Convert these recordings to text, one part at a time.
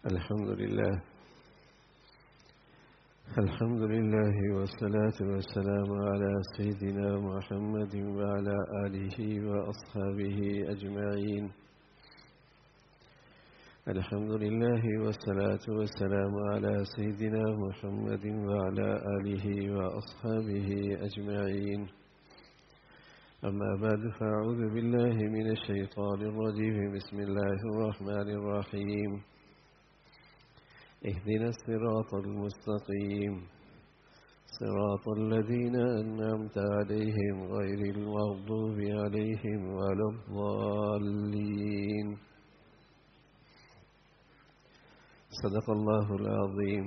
الحمد لله والصلاة والسلام على سيدنا محمد وعلى آله وأصحابه أجمعين. الحمد لله والصلاة والسلام على سيدنا محمد وعلى آله وأصحابه أجمعين. أما بعد، فأعوذ بالله من الشيطان الرجيم. بسم الله الرحمن الرحيم. اهدنا الصراط المستقيم صراط الذين أنعمت عليهم غير المغضوب عليهم ولا الضالين. صدق الله العظيم.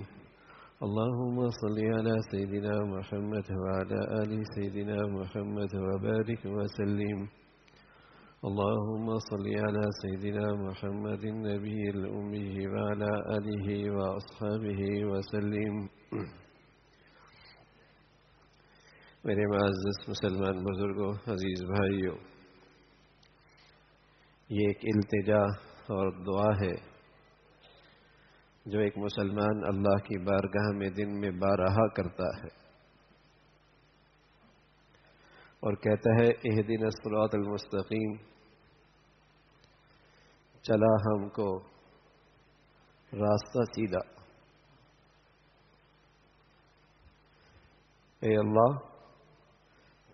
اللهم صل على سيدنا محمد وعلى آل سيدنا محمد وبارك وسلم. اللهم صل على سيدنا محمد النبي الأمي وعلى آله وأصحابه وسلم. میرے معزز مسلمان بزرگوں، عزیز بھائیوں، یہ ایک التجا اور دعا ہے جو ایک مسلمان اللہ کی بارگاہ میں دن میں بارہا کرتا ہے اور کہتا ہے اہدنا الصراط المستقیم، چلا ہم کو راستہ سیدھا. اے اللہ،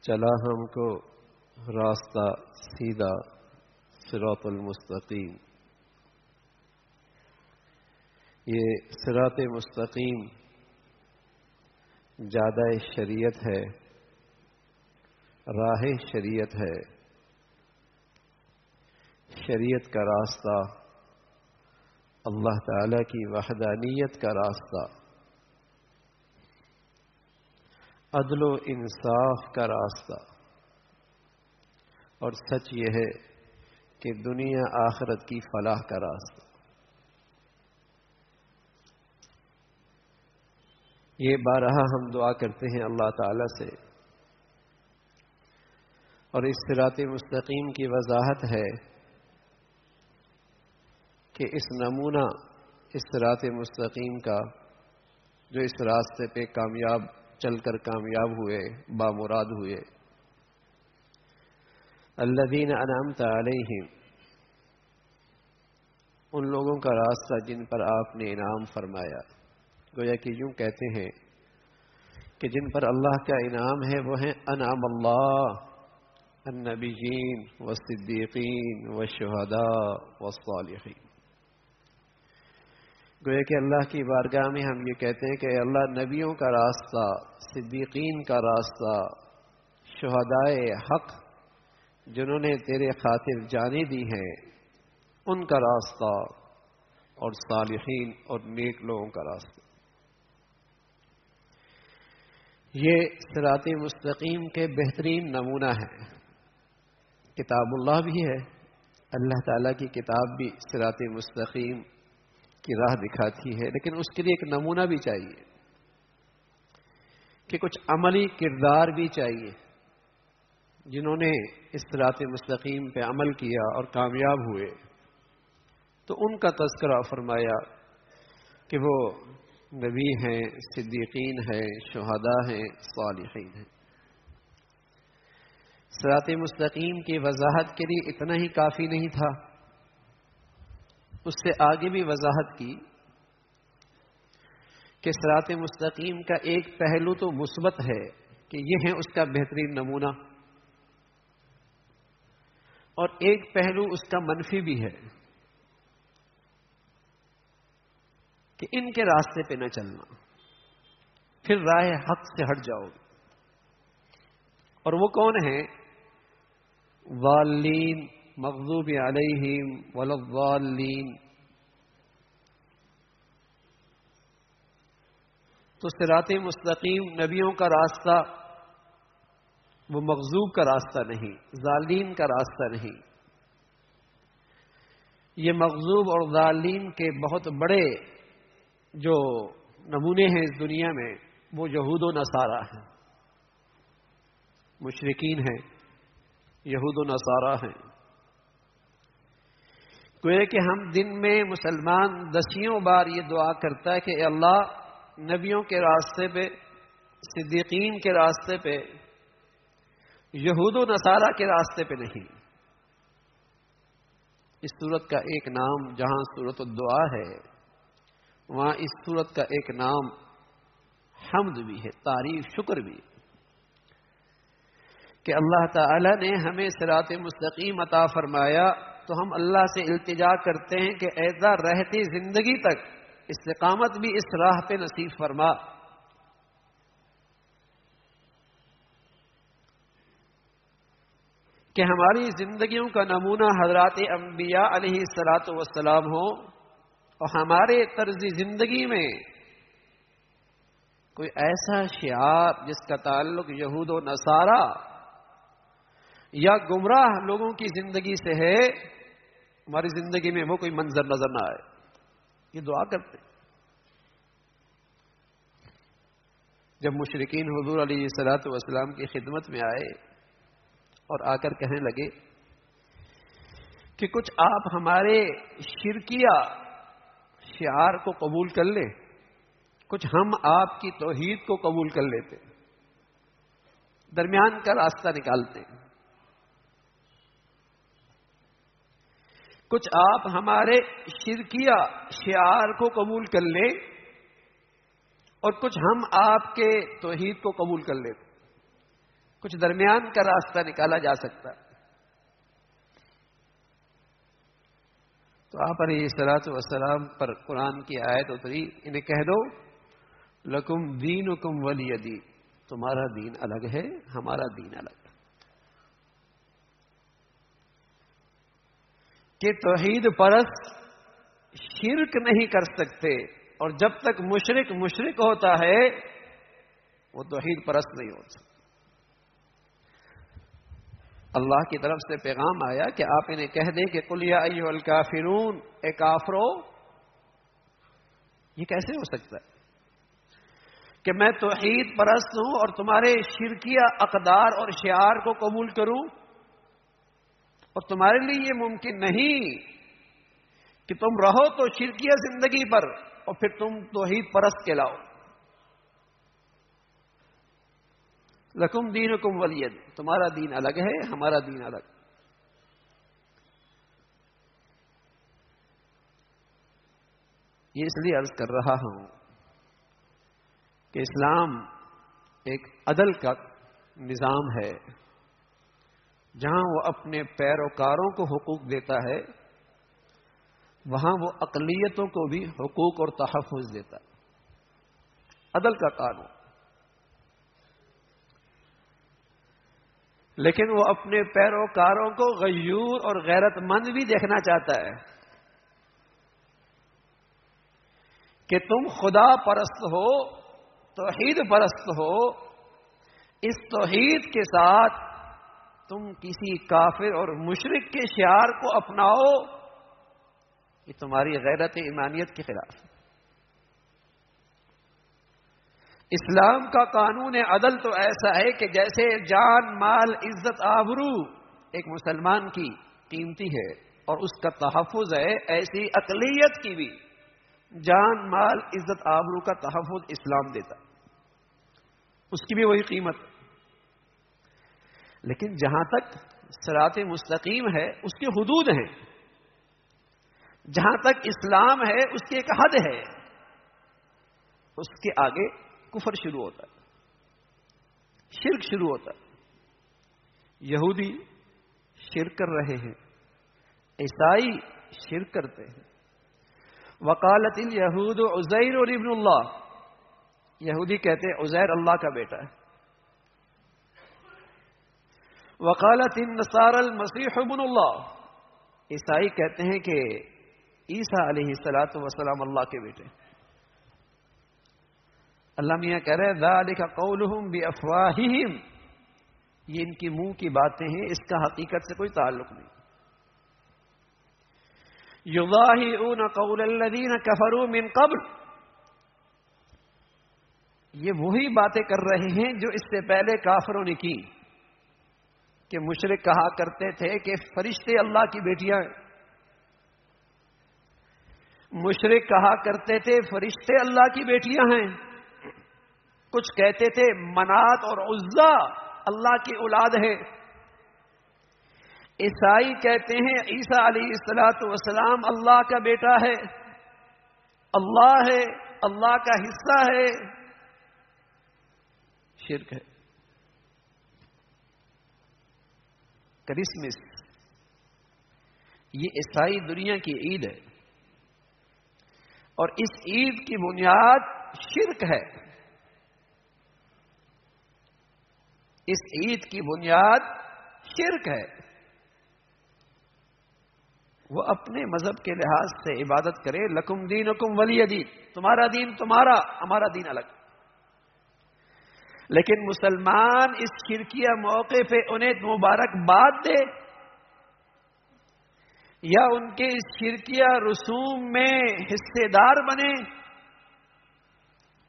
چلا ہم کو راستہ سیدھا، صراط المستقیم. یہ صراط مستقیم جادہ شریعت ہے، راہ شریعت ہے، شریعت کا راستہ، اللہ تعالی کی وحدانیت کا راستہ، عدل و انصاف کا راستہ. اور سچ یہ ہے کہ دنیا آخرت کی فلاح کا راستہ. یہ بارہا ہم دعا کرتے ہیں اللہ تعالی سے، اور اس صراط مستقیم کی وضاحت ہے کہ اس نمونہ اس صراط مستقیم کا جو اس راستے پہ چل کر کامیاب ہوئے، بامراد ہوئے، الذین انعمت علیہم، ان لوگوں کا راستہ جن پر آپ نے انعام فرمایا. گویا کہ یوں کہتے ہیں کہ جن پر اللہ کا انعام ہے وہ ہیں انعم اللہ، النبیین والصدیقین والشہداء والصالحین. گویا کہ اللہ کی بارگاہ میں ہم یہ کہتے ہیں کہ اے اللہ، نبیوں کا راستہ، صدیقین کا راستہ، شہدائے حق جنہوں نے تیرے خاطر جانیں دی ہیں ان کا راستہ، اور صالحین اور نیک لوگوں کا راستہ. یہ صراط مستقیم کے بہترین نمونہ ہے. کتاب اللہ بھی ہے، اللہ تعالیٰ کی کتاب بھی صراط مستقیم کی راہ دکھاتی ہے، لیکن اس کے لیے ایک نمونہ بھی چاہیے کہ کچھ عملی کردار بھی چاہیے. جنہوں نے اس صراط مستقیم پہ عمل کیا اور کامیاب ہوئے تو ان کا تذکرہ فرمایا کہ وہ نبی ہیں، صدیقین ہیں، شہداء ہیں، صالحین ہیں. صراط مستقیم کی وضاحت کے لیے اتنا ہی کافی نہیں تھا، اس سے آگے بھی وضاحت کی کہ صراط مستقیم کا ایک پہلو تو مثبت ہے کہ یہ ہے اس کا بہترین نمونہ، اور ایک پہلو اس کا منفی بھی ہے کہ ان کے راستے پہ نہ چلنا، پھر راہ حق سے ہٹ جاؤ گے. اور وہ کون ہیں؟ ضالین، مغضوب علیہم ولا الضالین. تو صراط مستقیم نبیوں کا راستہ وہ مغضوب کا راستہ نہیں، ضالین کا راستہ نہیں. یہ مغضوب اور ضالین کے بہت بڑے جو نمونے ہیں اس دنیا میں وہ یہود و نصارہ ہیں، مشرکین ہیں، یہود و نصارہ ہیں. گویا کہ ہم دن میں مسلمان دسیوں بار یہ دعا کرتا ہے کہ اے اللہ نبیوں کے راستے پہ، صدیقین کے راستے پہ، یہود و نصارہ کے راستے پہ نہیں۔ اس سورت کا ایک نام جہاں سورت الدعا ہے، وہاں اس سورت کا ایک نام حمد بھی ہے، تعریف، شکر بھی، کہ اللہ تعالی نے ہمیں صراط مستقیم عطا فرمایا تو ہم اللہ سے التجا کرتے ہیں کہ ایسا رہتی زندگی تک استقامت بھی اس راہ پہ نصیب فرما۔ کہ ہماری زندگیوں کا نمونہ حضرات انبیاء علیہ الصلاۃ والسلام ہو، اور ہمارے طرز زندگی میں کوئی ایسا شعار جس کا تعلق یہود و نصارہ یا گمراہ لوگوں کی زندگی سے ہے، ہماری زندگی میں وہ کوئی منظر نظر نہ آئے۔ یہ دعا کرتے ہیں۔ جب مشرکین حضور علیہ الصلاۃ والسلام کی خدمت میں آئے اور آ کر کہنے لگے کہ کچھ آپ ہمارے شرکیہ شعار کو قبول کر لیں، کچھ ہم آپ کی توحید کو قبول کر لیتے، درمیان کا راستہ نکالتے، کچھ آپ ہمارے شرکیہ شعار کو قبول کر لیں اور کچھ ہم آپ کے توحید کو قبول کر لیتے، کچھ درمیان کا راستہ نکالا جا سکتا۔ تو آپ علیہ الصلوۃ والسلام پر قرآن کی آیت اتری، انہیں کہہ دو لکم دینکم ولی دین، تمہارا دین الگ ہے، ہمارا دین الگ ہے۔ کہ توحید پرست شرک نہیں کر سکتے، اور جب تک مشرک مشرک ہوتا ہے وہ توحید پرست نہیں ہو سکتا۔ اللہ کی طرف سے پیغام آیا کہ آپ انہیں کہہ دیں کہ قل یا ایھا الکافرون، اے کافرو۔ یہ کیسے ہو سکتا ہے کہ میں توحید پرست ہوں اور تمہارے شرکیہ اقدار اور شعار کو قبول کروں، اور تمہارے لیے یہ ممکن نہیں کہ تم رہو تو شرکیہ زندگی پر اور پھر تم توحید پرست کہلاؤ۔ لکم دینکم ولی دین، تمہارا دین الگ ہے، ہمارا دین الگ۔ یہ اس لیے عرض کر رہا ہوں کہ اسلام ایک عدل کا نظام ہے، جہاں وہ اپنے پیروکاروں کو حقوق دیتا ہے وہاں وہ اقلیتوں کو بھی حقوق اور تحفظ دیتا ہے۔ عدل کا قانون۔ لیکن وہ اپنے پیروکاروں کو غیور اور غیرت مند بھی دیکھنا چاہتا ہے کہ تم خدا پرست ہو، توحید پرست ہو، اس توحید کے ساتھ تم کسی کافر اور مشرک کے شعار کو اپناؤ، یہ تمہاری غیرت ایمانیت کے خلاف ہے۔ اسلام کا قانون عدل تو ایسا ہے کہ جیسے جان، مال، عزت، آبرو ایک مسلمان کی قیمتی ہے اور اس کا تحفظ ہے، ایسی اقلیت کی بھی جان، مال، عزت، آبرو کا تحفظ اسلام دیتا، اس کی بھی وہی قیمت۔ لیکن جہاں تک صراط مستقیم ہے اس کی حدود ہیں، جہاں تک اسلام ہے اس کی ایک حد ہے، اس کے آگے کفر شروع ہوتا ہے، شرک شروع ہوتا ہے۔ یہودی شرک کر رہے ہیں، عیسائی شرک کرتے ہیں۔ وقالت الیہود عزیر ابن اللہ، یہودی کہتے ہیں عزیر اللہ کا بیٹا ہے۔ وقالت النصارى المسیح ابن اللہ، عیسائی کہتے ہیں کہ عیسیٰ علیہ الصلوۃ والسلام اللہ کے بیٹے۔ اللہ میاں کہہ رہے ذالک قولہم بافواہہم، یہ ان کی منہ کی باتیں ہیں، اس کا حقیقت سے کوئی تعلق نہیں۔ یضاہئون قول الذین کفروا من قبل، یہ وہی باتیں کر رہے ہیں جو اس سے پہلے کافروں نے کی، کہ مشرک کہا کرتے تھے کہ فرشتے اللہ کی بیٹیاں ہیں، مشرک کہا کرتے تھے فرشتے اللہ کی بیٹیاں ہیں، کچھ کہتے تھے منات اور عزا اللہ کی اولاد ہے۔ عیسائی کہتے ہیں عیسیٰ علیہ السلام اللہ کا بیٹا ہے، اللہ ہے، اللہ کا حصہ ہے۔ شرک ہے۔ کرسمس یہ عیسائی دنیا کی عید ہے، اور اس عید کی بنیاد شرک ہے۔ اس عید کی بنیاد شرک ہے۔ وہ اپنے مذہب کے لحاظ سے عبادت کرے، لکم دینکم ولی دین، تمہارا دین تمہارا، ہمارا دین الگ۔ لیکن مسلمان اس شرکیہ موقع پہ انہیں مبارکباد دے یا ان کے اس شرکیہ رسوم میں حصے دار بنے،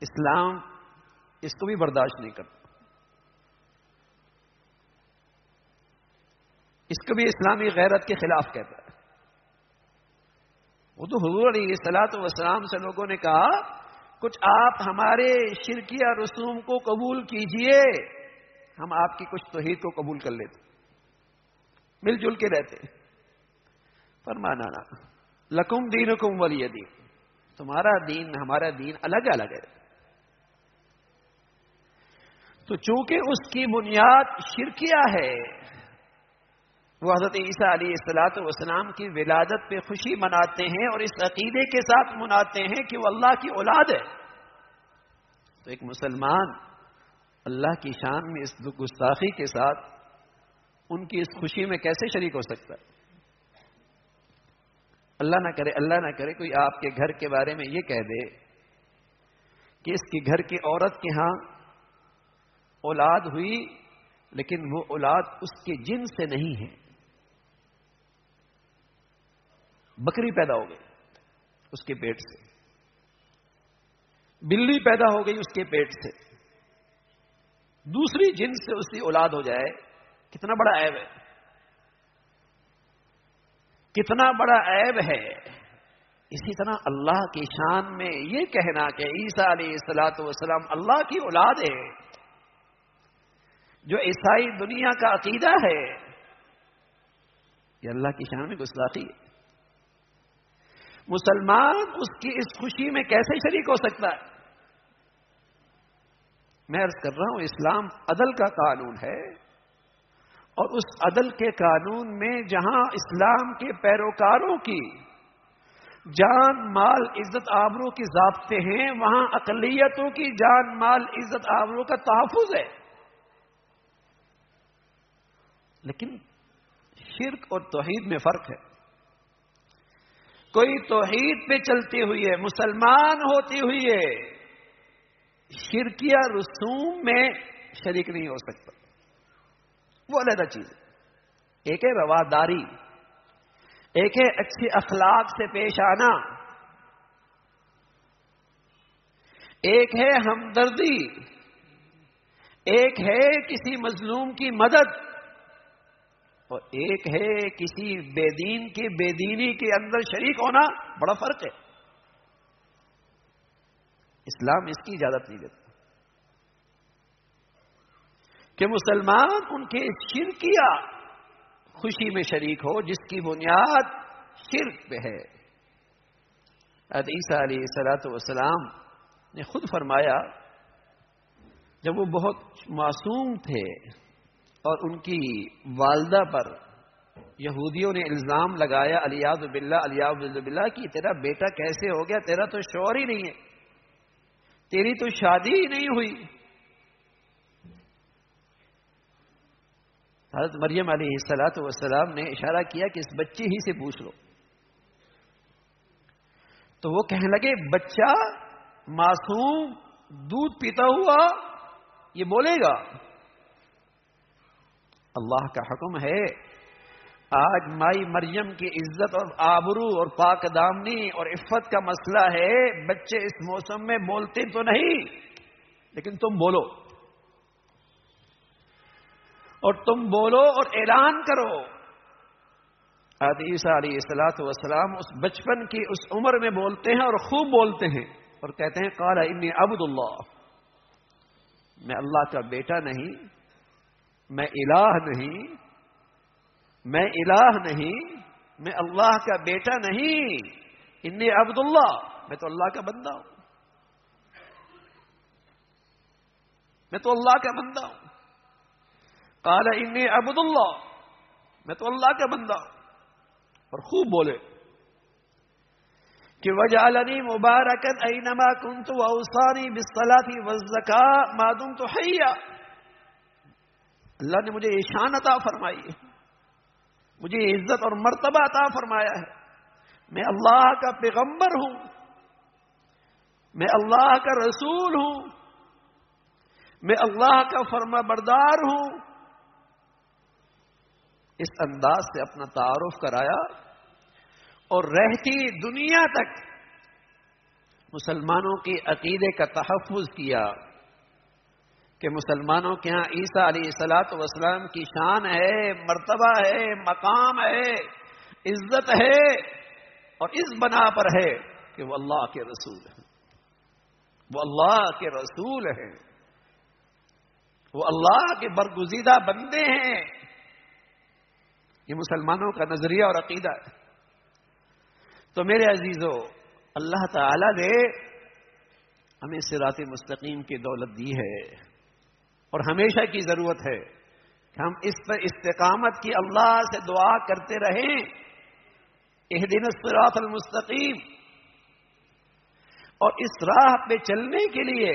اسلام اس کو بھی برداشت نہیں کرتا۔ اس کو بھی اسلامی غیرت کے خلاف کہتا ہے۔ وہ تو حضور علیہ الصلوۃ والسلام سے لوگوں نے کہا کچھ آپ ہمارے شرکیہ رسوم کو قبول کیجئے، ہم آپ کی کچھ توحید کو قبول کر لیتے، مل جل کے رہتے۔ فرمانا نا لکم دینکم ولی دین، تمہارا دین ہمارا دین الگ الگ ہے۔ تو چونکہ اس کی بنیاد شرکیہ ہے، وہ حضرت عیسیٰ علیہ السلام کی ولادت پہ خوشی مناتے ہیں اور اس عقیدے کے ساتھ مناتے ہیں کہ وہ اللہ کی اولاد ہے۔ تو ایک مسلمان اللہ کی شان میں اس گستاخی کے ساتھ ان کی اس خوشی میں کیسے شریک ہو سکتا ہے؟ اللہ نہ کرے کوئی آپ کے گھر کے بارے میں یہ کہہ دے کہ اس کے گھر کی عورت کے ہاں اولاد ہوئی، لیکن وہ اولاد اس کے جن سے نہیں ہے، بکری پیدا ہو گئی اس کے پیٹ سے، بلی پیدا ہو گئی اس کے پیٹ سے، دوسری جن سے اس کی اولاد ہو جائے، کتنا بڑا عیب ہے، کتنا بڑا عیب ہے۔ اسی طرح اللہ کی شان میں یہ کہنا کہ عیسیٰ علیہ السلام اللہ کی اولاد ہے، جو عیسائی دنیا کا عقیدہ ہے، یہ اللہ کی شان میں گستاخی ہے۔ مسلمان اس کی اس خوشی میں کیسے شریک ہو سکتا ہے؟ میں عرض کر رہا ہوں اسلام عدل کا قانون ہے، اور اس عدل کے قانون میں جہاں اسلام کے پیروکاروں کی جان مال عزت آبرو کی ضابطے ہیں، وہاں اقلیتوں کی جان مال عزت آبرو کا تحفظ ہے۔ لیکن شرک اور توحید میں فرق ہے۔ کوئی توحید پہ چلتی ہوئی ہے، مسلمان ہوتی ہوئی ہے، شرکیہ رسوم میں شریک نہیں ہو سکتا، وہ علیحدہ چیز ہے۔ ایک ہے رواداری، ایک ہے اچھے اخلاق سے پیش آنا، ایک ہے ہمدردی، ایک ہے کسی مظلوم کی مدد، اور ایک ہے کسی بے دین کی بے دینی کے اندر شریک ہونا، بڑا فرق ہے۔ اسلام اس کی اجازت نہیں دیتا کہ مسلمان ان کے شرکیہ خوشی میں شریک ہو جس کی بنیاد شرک پہ ہے۔ حضرت عیسیٰ علیہ السلام نے خود فرمایا، جب وہ بہت معصوم تھے اور ان کی والدہ پر یہودیوں نے الزام لگایا الیاذ باللہ کہ تیرا بیٹا کیسے ہو گیا، تیرا تو شوہر ہی نہیں ہے، تیری تو شادی ہی نہیں ہوئی۔ حضرت مریم علیہ السلام نے اشارہ کیا کہ اس بچے ہی سے پوچھ لو، تو وہ کہنے لگے بچہ معصوم دودھ پیتا ہوا یہ بولے گا؟ اللہ کا حکم ہے، آج مائی مریم کی عزت اور آبرو اور پاک دامنی اور عفت کا مسئلہ ہے، بچے اس موسم میں بولتے تو نہیں، لیکن تم بولو، اور تم بولو اور اعلان کرو حضرت عیسیٰ علیہ السلام اس بچپن کی اس عمر میں بولتے ہیں اور خوب بولتے ہیں اور کہتے ہیں قال انی عبد اللہ، میں اللہ کا بیٹا نہیں، میں الہ نہیں، میں الہ نہیں، میں اللہ کا بیٹا نہیں، انی عبد اللہ، میں تو اللہ کا بندہ ہوں، میں تو اللہ کا بندہ ہوں۔ قال انی عبد اللہ، میں تو اللہ کا بندہ ہوں، اور خوب بولے کہ وجعلنی مبارکا اینما کنت واوصانی بالصلاۃ والزکاۃ ما دمت حیا، اللہ نے مجھے یہ شان عطا فرمائی ہے، مجھے عزت اور مرتبہ عطا فرمایا ہے، میں اللہ کا پیغمبر ہوں، میں اللہ کا رسول ہوں، میں اللہ کا فرما بردار ہوں۔ اس انداز سے اپنا تعارف کرایا اور رہتی دنیا تک مسلمانوں کے عقیدے کا تحفظ کیا کہ مسلمانوں کے ہاں عیسیٰ علیہ السلام کی شان ہے، مرتبہ ہے، مقام ہے، عزت ہے، اور اس بنا پر ہے کہ وہ اللہ کے رسول ہیں، وہ اللہ کے رسول ہیں، وہ اللہ کے برگزیدہ بندے ہیں۔ یہ مسلمانوں کا نظریہ اور عقیدہ ہے۔ تو میرے عزیزو، اللہ تعالی نے ہمیں صراط مستقیم کی دولت دی ہے اور ہمیشہ کی ضرورت ہے کہ ہم اس پر استقامت کی اللہ سے دعا کرتے رہیں، اہدنا الصراط المستقیم، اور اس راہ پہ چلنے کے لیے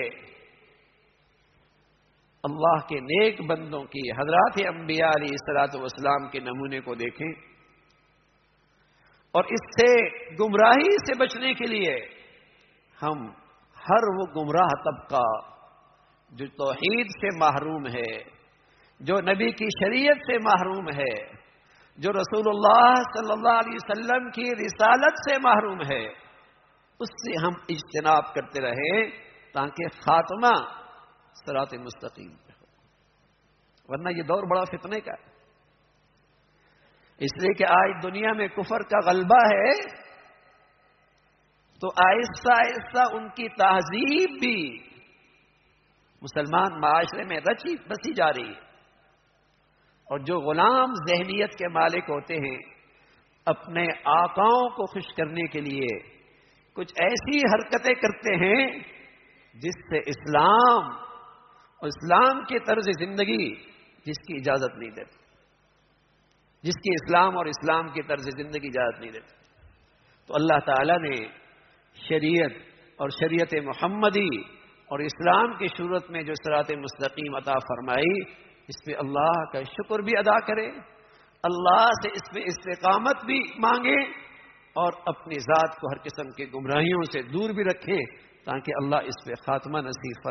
اللہ کے نیک بندوں کی، حضرات انبیاء علیہ السلام کے نمونے کو دیکھیں، اور اس سے گمراہی سے بچنے کے لیے ہم ہر وہ گمراہ طبقہ جو توحید سے محروم ہے، جو نبی کی شریعت سے محروم ہے، جو رسول اللہ صلی اللہ علیہ وسلم کی رسالت سے محروم ہے، اس سے ہم اجتناب کرتے رہیں تاکہ خاتمہ صراط مستقیم پہ ہو۔ ورنہ یہ دور بڑا فتنے کا ہے، اس لیے کہ آج دنیا میں کفر کا غلبہ ہے، تو آہستہ آہستہ ان کی تہذیب بھی مسلمان معاشرے میں بسی جا رہی ہے، اور جو غلام ذہنیت کے مالک ہوتے ہیں اپنے آقاؤں کو خوش کرنے کے لیے کچھ ایسی حرکتیں کرتے ہیں جس سے اسلام اور اسلام کی طرز زندگی جس کی اجازت نہیں دیتی، جس کی اسلام اور اسلام کی طرز زندگی اجازت نہیں دیتی۔ تو اللہ تعالیٰ نے شریعت اور شریعت محمدی اور اسلام کی صورت میں جو صراط مستقیم عطا فرمائی، اس پہ اللہ کا شکر بھی ادا کرے، اللہ سے اس پہ استقامت بھی مانگے، اور اپنی ذات کو ہر قسم کی گمراہیوں سے دور بھی رکھیں تاکہ اللہ اس پہ خاتمہ نصیب فرمائے۔